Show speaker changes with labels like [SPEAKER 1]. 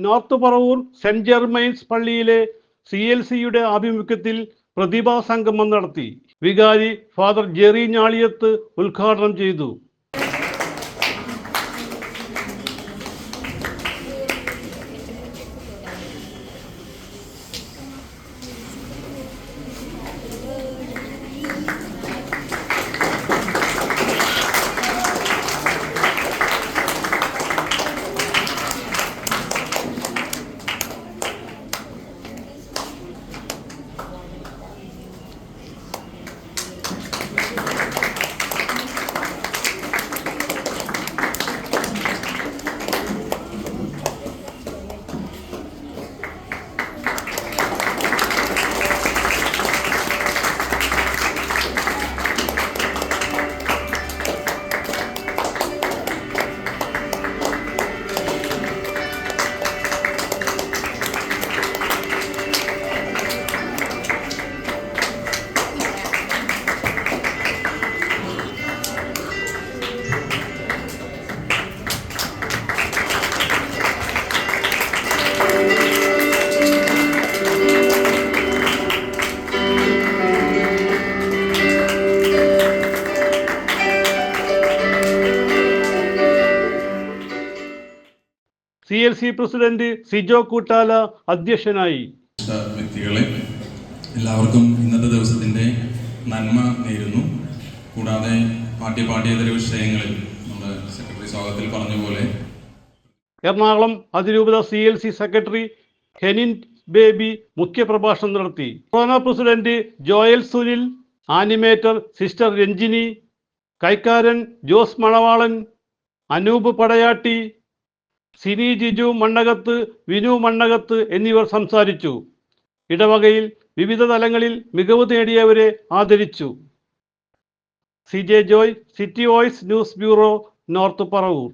[SPEAKER 1] North Paravur saint ജെർമൈൻസ് പള്ളിയിലെ CLCയുടെ ആഭിമുഖ്യത്തിൽ പ്രതിഭാ സംഗമം നടത്തി. വികാരി ഫാദർ ജെറി ഞാളിയത്ത് ഉദ്ഘാടനം ചെയ്തു. CLC പ്രസിഡന്റ് സിജോ കൂട്ടാല അധ്യക്ഷനായി.
[SPEAKER 2] വ്യക്തികളെ എല്ലാവർക്കും ഇന്നത്തെ ദിവസത്തിൻ്റെ നന്മ നേരുന്നു. കൂടാതെ പാഠ്യേതര വിഷയങ്ങളിൽ നമ്മുടെ സെക്രട്ടറി സ്വാഗതത്തിൽ പറഞ്ഞ പോലെ
[SPEAKER 1] എറണാകുളം അതിരൂപത CLC സെക്രട്ടറി ഹെനിൻ ബേബി മുഖ്യപ്രഭാഷണം നടത്തി. President Joel Sunil, animator sister Ranjini, കൈക്കാരൻ ജോസ് മണവാളൻ, അനൂപ് പടയാട്ടി, സിനി ജിജു മണ്ണകത്ത്, വിനു മണ്ണകത്ത് എന്നിവർ സംസാരിച്ചു. ഇടവകയിൽ വിവിധ തലങ്ങളിൽ മികവ് നേടിയവരെ ആദരിച്ചു. CJ Joy, city voice news bureau, north Paravur.